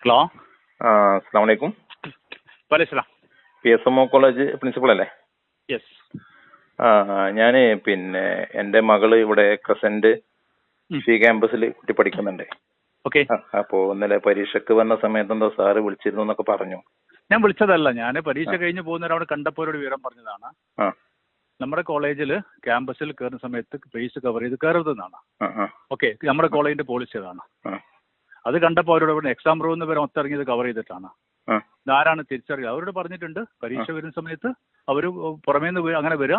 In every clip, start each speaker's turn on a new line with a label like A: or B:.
A: Hello,
B: അസ്സലാമു അലൈക്കും.
A: വലൈക്കും.
B: PSMO കോളേജ് പ്രിൻസിപ്പൾ അല്ലേ?
A: യെസ്.
B: ഞാൻ എൻ്റെ മകള് ഇവിടെ ക്രസന്റ് ക്യാമ്പസിൽ കുട്ടി പഠിക്കുന്നുണ്ട്.
A: ഓക്കെ.
B: അപ്പോൾ ഇന്നലെ പരീക്ഷയ്ക്ക് വന്ന സമയത്ത് എന്തോ സാറ് വിളിച്ചിരുന്നു എന്നൊക്കെ പറഞ്ഞു.
A: ഞാൻ വിളിച്ചതല്ല, ഞാൻ പരീക്ഷ കഴിഞ്ഞ് പോകുന്നവരോട് കണ്ടപ്പോൾ ഒരു വിവരം പറഞ്ഞതാണ്. നമ്മുടെ കോളേജിൽ ക്യാമ്പസിൽ കയറുന്ന സമയത്ത് ഫേസ് കവർ ചെയ്ത് കയറരുതെന്നാണ്. ഓക്കെ, നമ്മുടെ കോളേജിന്റെ പോളിസി അതാണ്. അത് കണ്ടപ്പോൾ അവരോട് എക്സാം റൂമിൽ വരെ ഒത്തിറങ്ങിയത് കവർ ചെയ്തിട്ടാണ്. ഇതാരാണ് തിരിച്ചറിയുക? അവരോട് പറഞ്ഞിട്ടുണ്ട് പരീക്ഷ വരുന്ന സമയത്ത് അവർ പുറമേ നിന്ന് അങ്ങനെ വരിക,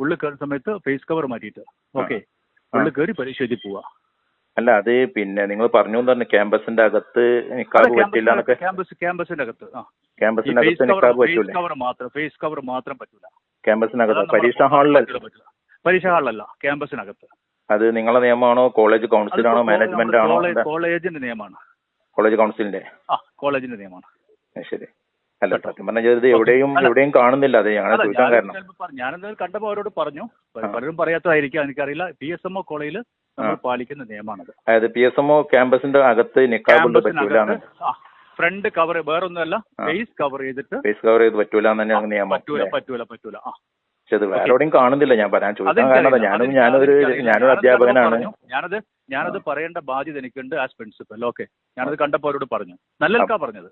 A: ഉള്ളിൽ കയറുന്ന സമയത്ത് ഫേസ് കവർ മാറ്റിയിട്ട് ഓക്കെ ഉള്ളിൽ കയറി പരീക്ഷ എഴുതി പോവുക.
B: അല്ല, അത് നിങ്ങൾ പറഞ്ഞു തന്നെ ക്യാമ്പസിന്റെ അകത്ത് നിക്കാബ് പറ്റില്ല എന്നൊക്കെ.
A: ക്യാമ്പസിന്റെ അകത്ത്
B: ഫേസ്
A: കവർ മാത്രം പറ്റൂല.
B: ക്യാമ്പസിനകത്ത് പരീക്ഷാ
A: ഹാളിലല്ല, ക്യാമ്പസിനകത്ത്.
B: അത് നിങ്ങളുടെ നിയമമാണോ, കോളേജ് കൗൺസിലാണോ, മാനേജ്മെന്റ് ആണോ?
A: കോളേജിന്റെ നിയമമാണ്.
B: കോളേജ് കൗൺസിലിന്റെ
A: കോളേജിന്റെ നിയമമാണ്.
B: ശരി. അല്ല, സത്യം പറഞ്ഞത് എവിടെയും കാണുന്നില്ല. അത് ഞങ്ങളെ ചോദിക്കാൻ കാരണം
A: ഞാനെന്തായാലും കണ്ടപ്പോൾ അവരോട് പറഞ്ഞു. പലരും പറയാത്തതായിരിക്കാം, എനിക്കറിയില്ല. PSMO കോളേജിൽ നമ്മൾ പാലിക്കുന്ന നിയമമാണത്.
B: അതായത് PSMO ക്യാമ്പസിന്റെ അകത്ത് നിക്കാബ് പറ്റൂല,
A: ഫ്രണ്ട് കവർ വേറൊന്നുമല്ല, ഫേസ് കവർ ചെയ്തിട്ട്
B: പറ്റൂല എന്ന് തന്നെയാണ് നിയമം.
A: പറ്റൂല.
B: പക്ഷെ അത് വേറെ എവിടെയും കാണുന്നില്ല. ഞാൻ പറയാൻ ചോദിക്കാൻ കാരണം ഞാനൊരു അധ്യാപകനാണ്.
A: ഞാനത് പറയേണ്ട ബാധ്യത എനിക്കുണ്ട് ആസ് പ്രിൻസിപ്പൽ. ഓക്കെ, ഞാനത് കണ്ടപ്പോൾ അവരോട് പറഞ്ഞു. നല്ലതാ പറഞ്ഞത്.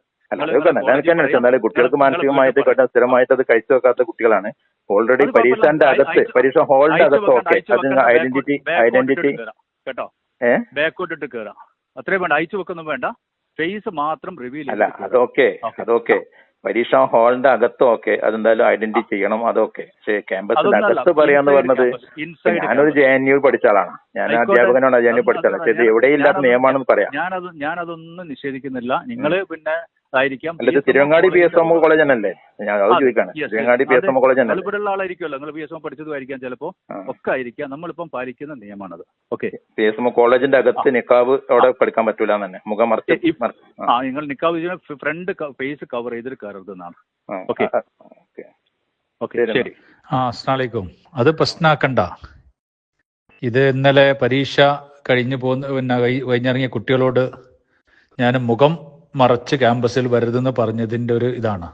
B: എന്നാലും കുട്ടികൾക്ക് മാനസികമായിട്ട് സ്ഥിരമായിട്ട് അത് കഴിച്ചു വെക്കാത്ത കുട്ടികളാണ്. ഓൾറെഡി പരീക്ഷന്റെ അകത്ത്, പരീക്ഷ ഹാളിന്റെ അകത്ത് ഓക്കെ, അത് ഐഡന്റിറ്റി
A: കേട്ടോ, ബാക്കോട്ടിട്ട് കയറാം. അത്രയും വേണ്ട, അയച്ചു വെക്കൊന്നും വേണ്ട. ഫേസ് മാത്രം റിവീൽ
B: അല്ല, അതൊക്കെ പരീക്ഷാ ഹാളിന്റെ അകത്ത് ഓക്കെ, അതെന്തായാലും ഐഡന്റിറ്റി ചെയ്യണം, അതൊക്കെ. പക്ഷേ ക്യാമ്പസിന്റെ അകത്ത് പറയാന്ന് പറഞ്ഞത്, ഞാനൊരു JNU പഠിച്ച ആളാണ്, ഞാൻ അധ്യാപകനാണ്, JNU പഠിച്ച ആളാണ്. പക്ഷേ ഇത് എവിടെയില്ലാത്ത നിയമമാണെന്ന് പറയാം.
A: ഞാനതൊന്നും നിഷേധിക്കുന്നില്ല. നിങ്ങള് പിന്നെ ആയിരിക്കാം.
B: അല്ല, തിരുവങ്ങാടി PSMO കോളേജ് തന്നെയല്ലേ? ഞാൻ അത് ചോദിക്കാണ്. തിരുവങ്ങാടി PSMO കോളേജ് തന്നെ
A: ഇവിടെയുള്ള ആളായിരിക്കുമല്ലോ. നിങ്ങൾ PSMO പഠിച്ചതുമായിരിക്കാം, ചിലപ്പോ ഒക്കെ ആയിരിക്കാം. നമ്മളിപ്പം പാലിക്കുന്ന നിയമമാണത്. ഓക്കെ,
B: PSMO കോളേജിന്റെ അകത്ത് നിക്കാബ് അവിടെ പഠിക്കാൻ പറ്റൂല തന്നെ, മുഖം മറച്ച്.
A: നിങ്ങൾ നിക്കാബ് ഫ്രണ്ട് ഫേസ് കവർ ചെയ്തിട്ട് കയറരുതെന്നാണ്. ഓക്കെ, ശരി.
C: അസ്സലാമു അലൈക്കും. അത് പ്രശ്നമാക്കണ്ട. ഇത് ഇന്നലെ പരീക്ഷ കഴിഞ്ഞു കഴിഞ്ഞിറങ്ങിയ കുട്ടികളോട് ഞാൻ മുഖം മറച്ച് ക്യാമ്പസിൽ വരരുതെന്ന് പറഞ്ഞതിന്റെ ഒരു ഇതാണ്.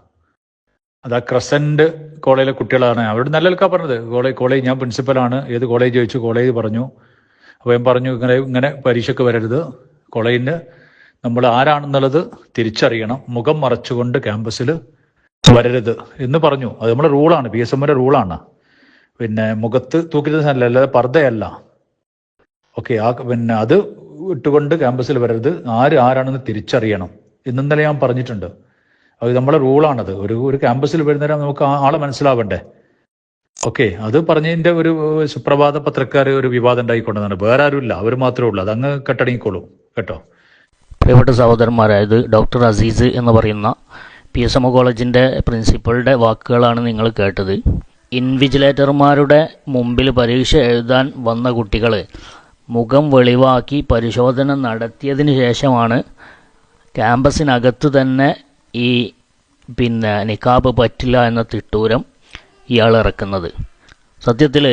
C: അത് ക്രസന്റ് കോളേജിലെ കുട്ടികളാണ്. അവരോട് നല്ല നിൽക്കാ പറഞ്ഞത്. കോളേജ് ഞാൻ പ്രിൻസിപ്പലാണ്, ഏത് കോളേജ് ചോദിച്ചു, കോളേജ് പറഞ്ഞു. അപ്പോൾ ഞാൻ പറഞ്ഞു ഇങ്ങനെ പരീക്ഷയ്ക്ക് വരരുത്, കോളേജിന് നമ്മൾ ആരാണെന്നുള്ളത് തിരിച്ചറിയണം, മുഖം മറച്ചുകൊണ്ട് ക്യാമ്പസിൽ വരരുത് എന്ന് പറഞ്ഞു. അത് നമ്മുടെ റൂളാണ്, PSMOന്റെ റൂളാണ്. പിന്നെ മുഖത്ത് തൂക്കിയിരുന്ന സ്ഥലമല്ല, അല്ലാതെ പർദ്ദയല്ല. ഓക്കെ, പിന്നെ അത് ഇട്ടുകൊണ്ട് ക്യാമ്പസിൽ വരരുത്, ആരാണെന്ന് തിരിച്ചറിയണം ഇന്നലെ ഞാൻ പറഞ്ഞിട്ടുണ്ട്. അത് നമ്മളെ റൂളാണത്. ഒരു ക്യാമ്പസിൽ വരുന്നേരം നമുക്ക് ആളെ മനസ്സിലാവണ്ടേ. ഓക്കെ, അത് പറഞ്ഞതിന്റെ ഒരു സുപ്രഭാത പത്രക്കാർ ഒരു വിവാദം ഉണ്ടായിക്കൊണ്ടതാണ്. വേറെ ആരുമില്ല, അവർ മാത്രമേ ഉള്ളൂ. അതങ്ങ് കെട്ടടങ്ങിക്കോളൂ കേട്ടോ.
D: പ്രിയപ്പെട്ട സഹോദരന്മാരായത് ഡോക്ടർ അസീസ് എന്ന് പറയുന്ന PSMO കോളേജിൻ്റെ പ്രിൻസിപ്പളുടെ വാക്കുകളാണ് നിങ്ങൾ കേട്ടത്. ഇൻവിജിലേറ്റർമാരുടെ മുമ്പിൽ പരീക്ഷ എഴുതാൻ വന്ന കുട്ടികൾ മുഖം വെളിവാക്കി പരിശോധന നടത്തിയതിന് ശേഷമാണ് ക്യാമ്പസിനകത്ത് തന്നെ ഈ നിക്കാബ് പറ്റില്ല എന്ന തിട്ടൂരം ഇയാൾ ഇറക്കുന്നത്. സത്യത്തിൽ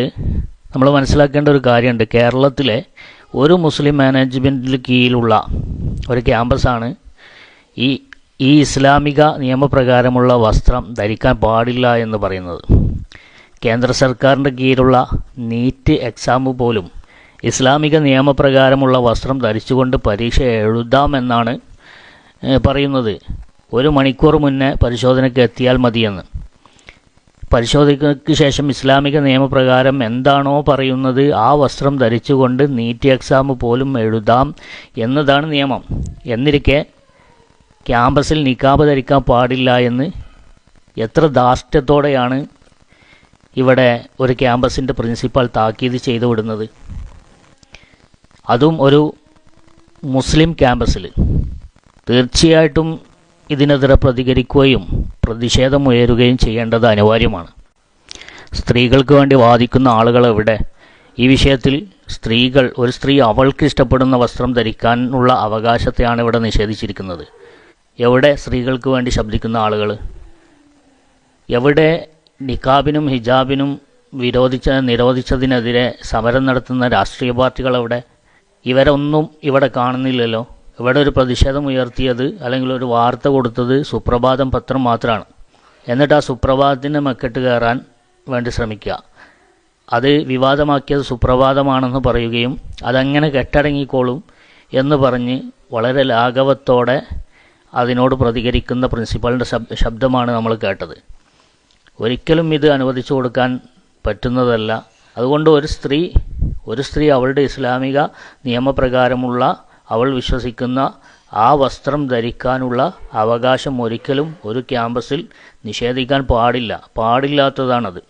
D: നമ്മൾ മനസ്സിലാക്കേണ്ട ഒരു കാര്യമുണ്ട്. കേരളത്തിലെ ഒരു മുസ്ലിം മാനേജ്മെൻറ്റിൽ കീഴിലുള്ള ഒരു ക്യാമ്പസാണ് ഈ ഇസ്ലാമിക നിയമപ്രകാരമുള്ള വസ്ത്രം ധരിക്കാൻ പാടില്ല എന്ന് പറയുന്നത്. കേന്ദ്ര സർക്കാരിൻ്റെ കീഴിലുള്ള നീറ്റ് എക്സാം പോലും ഇസ്ലാമിക നിയമപ്രകാരമുള്ള വസ്ത്രം ധരിച്ചുകൊണ്ട് പരീക്ഷ എഴുതാമെന്നാണ് പറയുന്നത്. 1 മണിക്കൂർ മുന്നേ പരിശോധനയ്ക്ക് എത്തിയാൽ മതിയെന്ന്. പരിശോധനയ്ക്ക് ശേഷം ഇസ്ലാമിക നിയമപ്രകാരം എന്താണോ പറയുന്നത് ആ വസ്ത്രം ധരിച്ചുകൊണ്ട് നീറ്റ് എക്സാം പോലും എഴുതാം എന്നതാണ് നിയമം. എന്നിരിക്കെ ക്യാമ്പസിൽ നിക്കാബ് ധരിക്കാൻ പാടില്ല എന്ന് എത്ര ധാർഷ്ട്യത്തോടെയാണ് ഇവിടെ ഒരു ക്യാമ്പസിൻ്റെ പ്രിൻസിപ്പാൾ താക്കീത് ചെയ്തു വിടുന്നത്. അതും ഒരു മുസ്ലിം ക്യാമ്പസിൽ. തീർച്ചയായിട്ടും ഇതിനെതിരെ പ്രതികരിക്കുകയും പ്രതിഷേധമുയരുകയും ചെയ്യേണ്ടത് അനിവാര്യമാണ്. സ്ത്രീകൾക്ക് വേണ്ടി വാദിക്കുന്ന ആളുകൾ എവിടെ? ഈ വിഷയത്തിൽ ഒരു സ്ത്രീ അവൾക്ക് ഇഷ്ടപ്പെടുന്ന വസ്ത്രം ധരിക്കാനുള്ള അവകാശത്തെയാണ് ഇവിടെ നിഷേധിച്ചിരിക്കുന്നത്. എവിടെ സ്ത്രീകൾക്ക് വേണ്ടി ശബ്ദിക്കുന്ന ആളുകൾ? എവിടെ നിക്കാബിനും ഹിജാബിനും നിരോധിച്ചതിനെതിരെ സമരം നടത്തുന്ന രാഷ്ട്രീയ പാർട്ടികൾ എവിടെ? ഇവരൊന്നും ഇവിടെ കാണുന്നില്ലല്ലോ. ഇവിടെ ഒരു പ്രതിഷേധം ഉയർത്തിയത് അല്ലെങ്കിൽ ഒരു വാർത്ത കൊടുത്തത് സുപ്രഭാതം പത്രം മാത്രമാണ്. എന്നിട്ട് ആ സുപ്രഭാതത്തിൻ്റെ മെക്കെട്ട് കയറാൻ വേണ്ടി ശ്രമിക്കുക. അത് വിവാദമാക്കിയത് സുപ്രഭാതമാണെന്ന് പറയുകയും അതങ്ങനെ കെട്ടടങ്ങിക്കോളും എന്ന് പറഞ്ഞ് വളരെ ലാഘവത്തോടെ അതിനോട് പ്രതികരിക്കുന്ന പ്രിൻസിപ്പളിൻ്റെ ശബ്ദമാണ് നമ്മൾ കേട്ടത്. ഒരിക്കലും ഇത് അനുവദിച്ചു കൊടുക്കാൻ പറ്റുന്നതല്ല. അതുകൊണ്ട് ഒരു സ്ത്രീ അവളുടെ ഇസ്ലാമിക നിയമപ്രകാരമുള്ള അവൾ വിശ്വസിക്കുന്ന ആ വസ്ത്രം ധരിക്കാനുള്ള അവകാശം ഒരിക്കലും ഒരു ക്യാമ്പസിൽ നിഷേധിക്കാൻ പാടില്ലാത്തതാണത്.